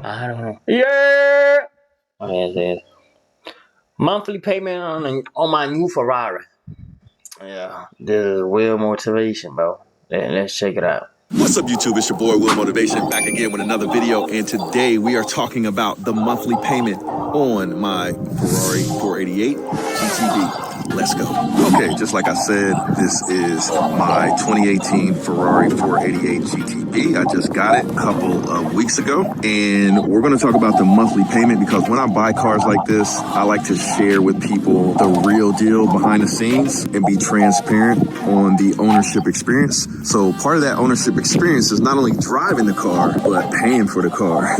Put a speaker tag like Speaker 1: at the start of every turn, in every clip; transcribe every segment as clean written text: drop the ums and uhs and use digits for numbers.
Speaker 1: I don't know. Yeah. What is it? Monthly payment on my new Ferrari. Yeah, this is real motivation, bro. Let's check it out.
Speaker 2: What's up, YouTube? It's your boy, Will Motivation, back again with another video. And today we are talking about the monthly payment on my Ferrari 488 GTB. Let's go. Okay, just like I said, this is my 2018 Ferrari 488 GTB. I just got it a couple of weeks ago. And we're going to talk about the monthly payment because when I buy cars like this, I like to share with people the real deal behind the scenes and be transparent on the ownership experience. So part of that ownership experience is not only driving the car, but paying for the car.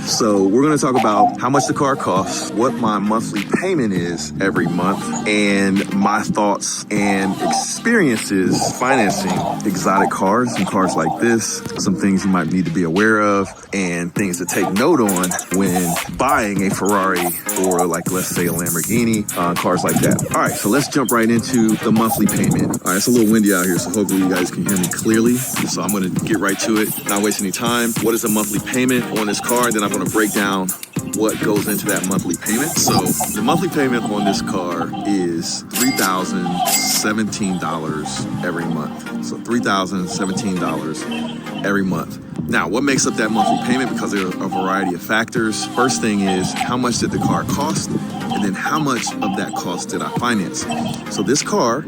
Speaker 2: So we're going to talk about how much the car costs, what my monthly payment is every month, and my thoughts and experiences financing exotic cars and cars like this, some things you might need to be aware of, and things to take note on when buying a Ferrari or, like, let's say a Lamborghini, cars like that. All right, so let's jump right into the monthly payment. All right, it's a little windy out here, so hopefully you guys can hear me clearly. So I'm gonna get right to it, not waste any time. What is the monthly payment on this car? Then I'm gonna break down what goes into that monthly payment. So the monthly payment on this car is $3,017 every month. So $3,017 every month. Now, what makes up that monthly payment? Because there are a variety of factors. First thing is, how much did the car cost? And then how much of that cost did I finance? So this car,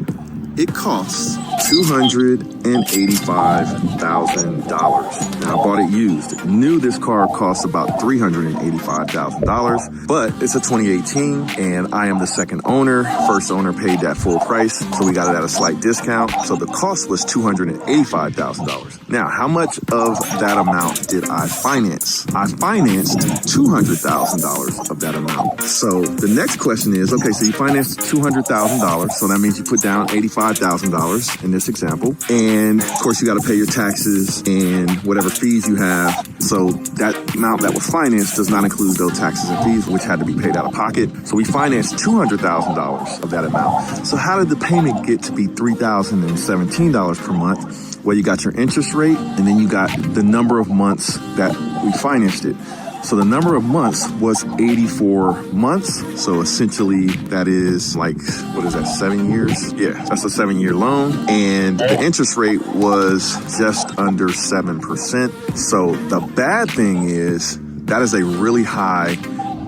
Speaker 2: it costs $285,000. Now, I bought it used. New, this car costs about $385,000, but it's a 2018 and I am the second owner. First owner paid that full price, so we got it at a slight discount. So the cost was $285,000. Now, how much of that amount did I finance? I financed $200,000 of that amount. So the next question is, okay, so you financed $200,000, so that means you put down $85,000 in this example. And of course you got to pay your taxes and whatever fees you have. So that amount that was financed does not include those taxes and fees, which had to be paid out of pocket. So we financed $200,000 of that amount. So how did the payment get to be $3,017 per month? Well, you got your interest rate and then you got the number of months that we financed it. So the number of months was 84 months. So essentially that is like, what is that, 7 years? Yeah, that's a 7-year loan. And the interest rate was just under 7%. So the bad thing is that is a really high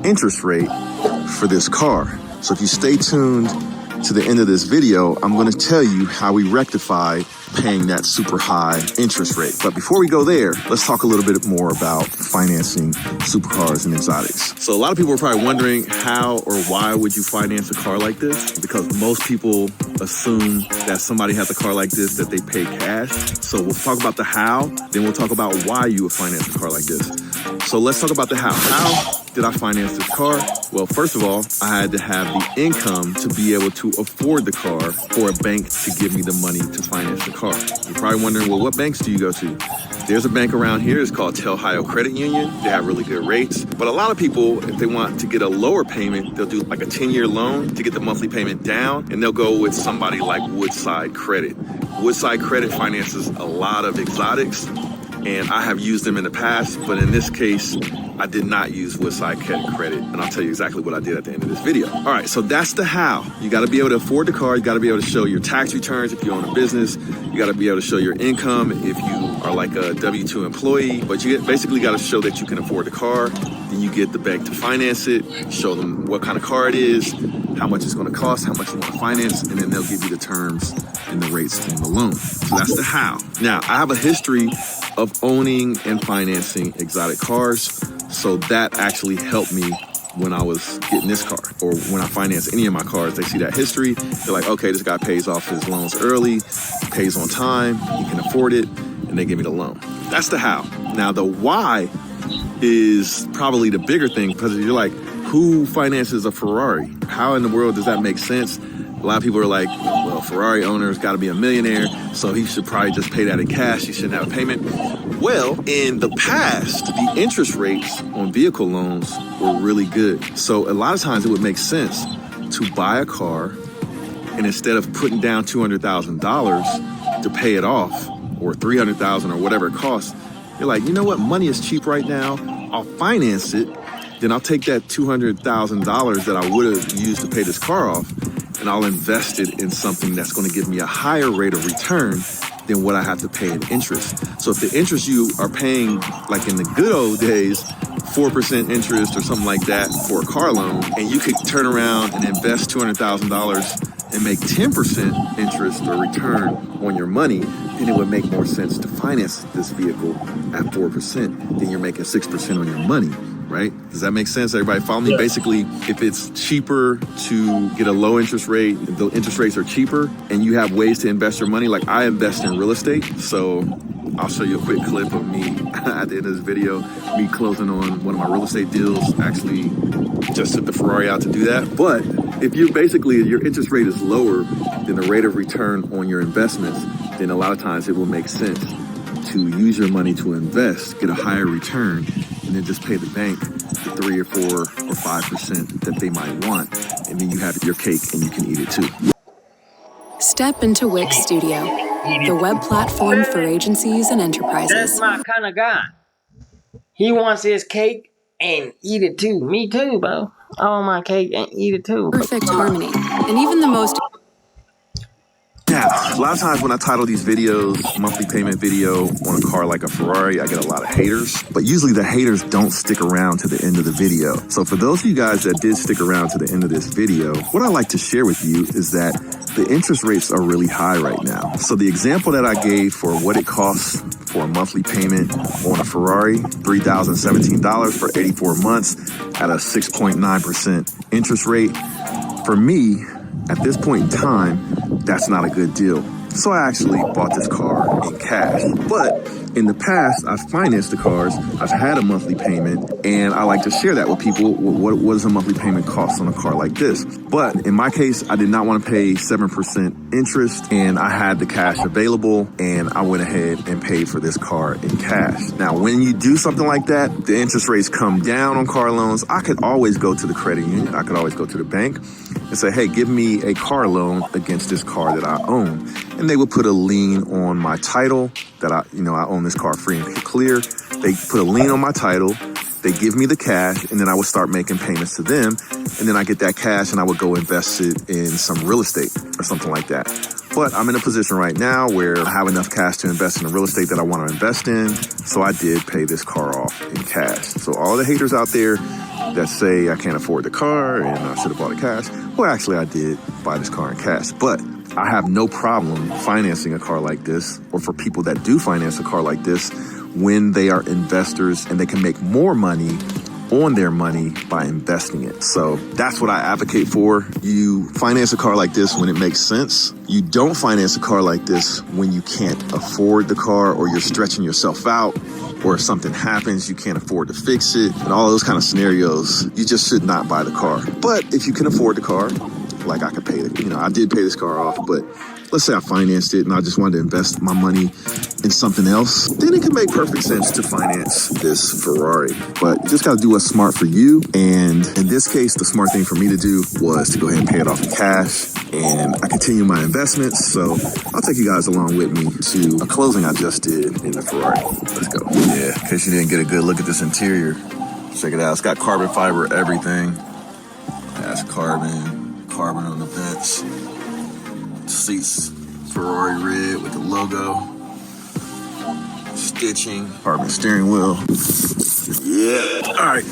Speaker 2: interest rate for this car. So if you stay tuned to the end of this video, I'm going to tell you how we rectify paying that super high interest rate. But before we go there, let's talk a little bit more about financing supercars and exotics. So a lot of people are probably wondering how or why would you finance a car like this? Because most people assume that somebody has a car like this that they pay cash. So we'll talk about the how, then we'll talk about why you would finance a car like this. So let's talk about the how. How did I finance this car? Well, first of all, I had to have the income to be able to afford the car for a bank to give me the money to finance the car. You're probably wondering, well, what banks do you go to? There's a bank around here. It's called Ohio Credit Union. They have really good rates. But a lot of people, if they want to get a lower payment, they'll do like a 10-year loan to get the monthly payment down, and they'll go with somebody like Woodside Credit. Woodside Credit finances a lot of exotics, and I have used them in the past, but in this case, I did not use Woodside Credit, and I'll tell you exactly what I did at the end of this video. All right, so that's the how. You gotta be able to afford the car, you gotta be able to show your tax returns if you own a business, you gotta be able to show your income if you are like a W-2 employee, but you basically gotta show that you can afford the car. Then you get the bank to finance it, show them what kind of car it is, how much it's gonna cost, how much you wanna finance, and then they'll give you the terms and the rates on the loan. So that's the how. Now, I have a history of owning and financing exotic cars, so that actually helped me when I was getting this car, or when I finance any of my cars. They see that history, they're like, okay, this guy pays off his loans early, pays on time, he can afford it, and they give me the loan. That's the how. Now the why is probably the bigger thing, because you're like, who finances a Ferrari? How in the world does that make sense? A lot of people are like, well, Ferrari owner's got to be a millionaire, so he should probably just pay that in cash. He shouldn't have a payment. Well, in the past, the interest rates on vehicle loans were really good. So a lot of times it would make sense to buy a car, and instead of putting down $200,000 to pay it off, or $300,000 or whatever it costs, you're like, you know what? Money is cheap right now. I'll finance it. Then I'll take that $200,000 that I would have used to pay this car off, and I'll invest it in something that's going to give me a higher rate of return than what I have to pay in interest. So if the interest you are paying, like in the good old days, 4% interest or something like that for a car loan, and you could turn around and invest $200,000 and make 10% interest or return on your money, then it would make more sense to finance this vehicle at 4% than you're making 6% on your money, right? Does that make sense? Everybody follow me? Basically, if it's cheaper to get a low interest rate, if the interest rates are cheaper and you have ways to invest your money, like I invest in real estate. So I'll show you a quick clip of me at the end of this video, me closing on one of my real estate deals. Actually, just took the Ferrari out to do that. But if you basically, your interest rate is lower than the rate of return on your investments, then a lot of times it will make sense to use your money to invest, get a higher return, and then just pay the bank the 3 or 4 or 5% that they might want. And then you have your cake and you can eat it too.
Speaker 3: Step into Wix Studio, the web platform for agencies and enterprises.
Speaker 1: That's my kind of guy. He wants his cake and eat it too. Me too, bro. I want my cake and eat it too.
Speaker 3: Perfect harmony. And even the most...
Speaker 2: Now, a lot of times when I title these videos, monthly payment video on a car like a Ferrari, I get a lot of haters. But usually the haters don't stick around to the end of the video. So for those of you guys that did stick around to the end of this video, what I like to share with you is that the interest rates are really high right now. So the example that I gave for what it costs for a monthly payment on a Ferrari, $3,017 for 84 months at a 6.9% interest rate. For me, at this point in time, that's not a good deal. So I actually bought this car in cash. But in the past, I've financed the cars, I've had a monthly payment, and I like to share that with people. What does a monthly payment cost on a car like this? But in my case, I did not want to pay 7% interest, and I had the cash available, and I went ahead and paid for this car in cash. Now, when you do something like that, the interest rates come down on car loans. I could always go to the credit union. I could always go to the bank and say, hey, give me a car loan against this car that I own. And they would put a lien on my title that I own this car free and clear. They put a lien on my title. They give me the cash, and then I would start making payments to them. And then I get that cash and I would go invest it in some real estate or something like that. But I'm in a position right now where I have enough cash to invest in the real estate that I want to invest in. So I did pay this car off in cash. So all the haters out there that say I can't afford the car and I should have bought it cash, well, actually I did buy this car in cash. But I have no problem financing a car like this, or for people that do finance a car like this, when they are investors and they can make more money on their money by investing it. So that's what I advocate for. You finance a car like this when it makes sense. You don't finance a car like this when you can't afford the car, or you're stretching yourself out, or if something happens, you can't afford to fix it, and all those kind of scenarios. You just should not buy the car. But if you can afford the car, like I could pay it, I did pay this car off, but let's say I financed it and I just wanted to invest my money in something else, then it can make perfect sense to finance this Ferrari. But you just got to do what's smart for you. And in this case, the smart thing for me to do was to go ahead and pay it off in cash. And I continue my investments. So I'll take you guys along with me to a closing I just did in the Ferrari. Let's go. Yeah, in case you didn't get a good look at this interior, check it out. It's got carbon fiber, everything. That's carbon on the vents. Seats, Ferrari red with the logo. Stitching, carbon steering wheel. Yeah. All right.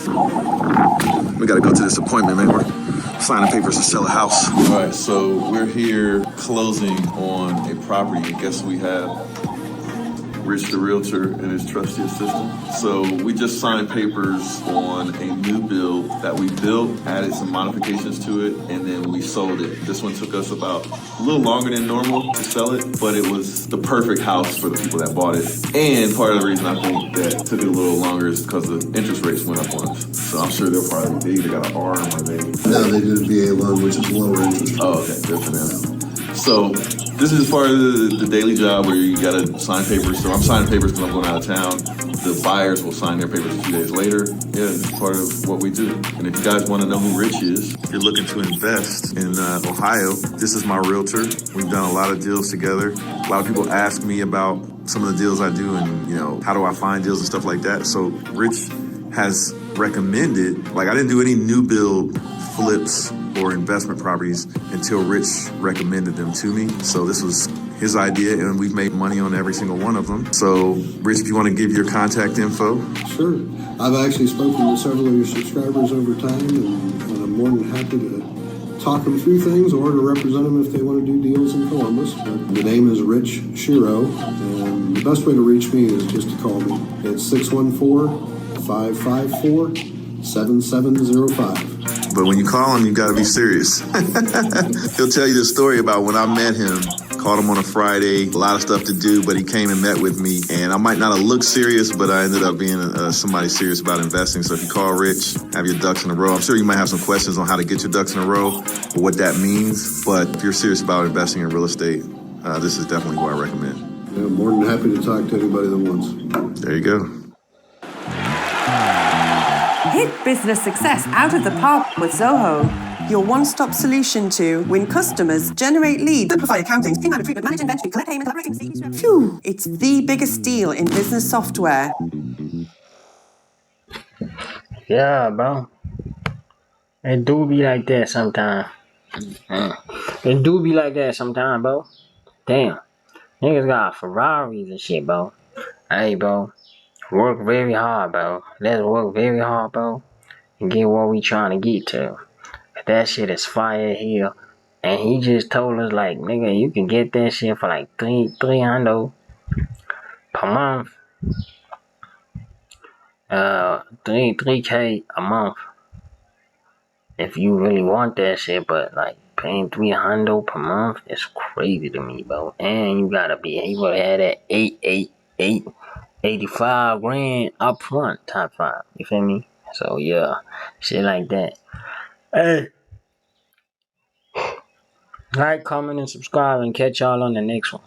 Speaker 2: We gotta go to this appointment, man. We're signing papers to sell a house. All right, so we're here closing on a property. I guess we have Rich the Realtor and his trusty assistant. So we just signed papers on a new build that we built, added some modifications to it, and then we sold it. This one took us about a little longer than normal to sell it, but it was the perfect house for the people that bought it. And part of the reason I think that took it a little longer is because the interest rates went up on us. So I'm sure they either got an arm or they...
Speaker 4: No, they did a VA loan, which is lower interest.
Speaker 2: Oh, okay, good for them. So this is part of the daily job where you gotta sign papers. So I'm signing papers because I'm going out of town. The buyers will sign their papers a few days later. Yeah, it's part of what we do. And if you guys want to know who Rich is, if you're looking to invest in Ohio, this is my realtor. We've done a lot of deals together. A lot of people ask me about some of the deals I do and, how do I find deals and stuff like that. So Rich has recommended, like I didn't do any new build flips or investment properties until Rich recommended them to me. So this was his idea, and we've made money on every single one of them. So, Rich, if you want to give your contact info.
Speaker 4: Sure. I've actually spoken to several of your subscribers over time, and I'm more than happy to talk them through things or to represent them if they want to do deals in Columbus. But the name is Rich Shiro, and the best way to reach me is just to call me. It's 614-554-7705.
Speaker 2: But when you call him, you got to be serious. He'll tell you the story about when I met him. Called him on a Friday, a lot of stuff to do, but he came and met with me. And I might not have looked serious, but I ended up being somebody serious about investing. So if you call Rich, have your ducks in a row. I'm sure you might have some questions on how to get your ducks in a row or what that means. But if you're serious about investing in real estate, this is definitely what I recommend.
Speaker 4: Yeah, I'm more than happy to talk to anybody that wants.
Speaker 2: There you go.
Speaker 5: Hit business success out of the park with Zoho, your one-stop solution to win customers, generate leads, simplify accounting, streamline recruitment, manage inventory, collect payments, collaborate fees. Phew! It's the biggest deal in business software.
Speaker 1: Yeah, bro. It do be like that sometimes. It do be like that sometimes, bro. Damn. Niggas got Ferraris and shit, bro. Hey, bro. Work very hard, bro. Let's work very hard, bro. And get what we trying to get to. That shit is fire here. And he just told us, like, nigga, you can get that shit for like 300 per month. 3K a month. If you really want that shit, but like paying 300 per month is crazy to me, bro. And you gotta be able to have that 85 grand up front, top 5. You feel me? So yeah, shit like that. Hey, like, comment, and subscribe, and catch y'all on the next one.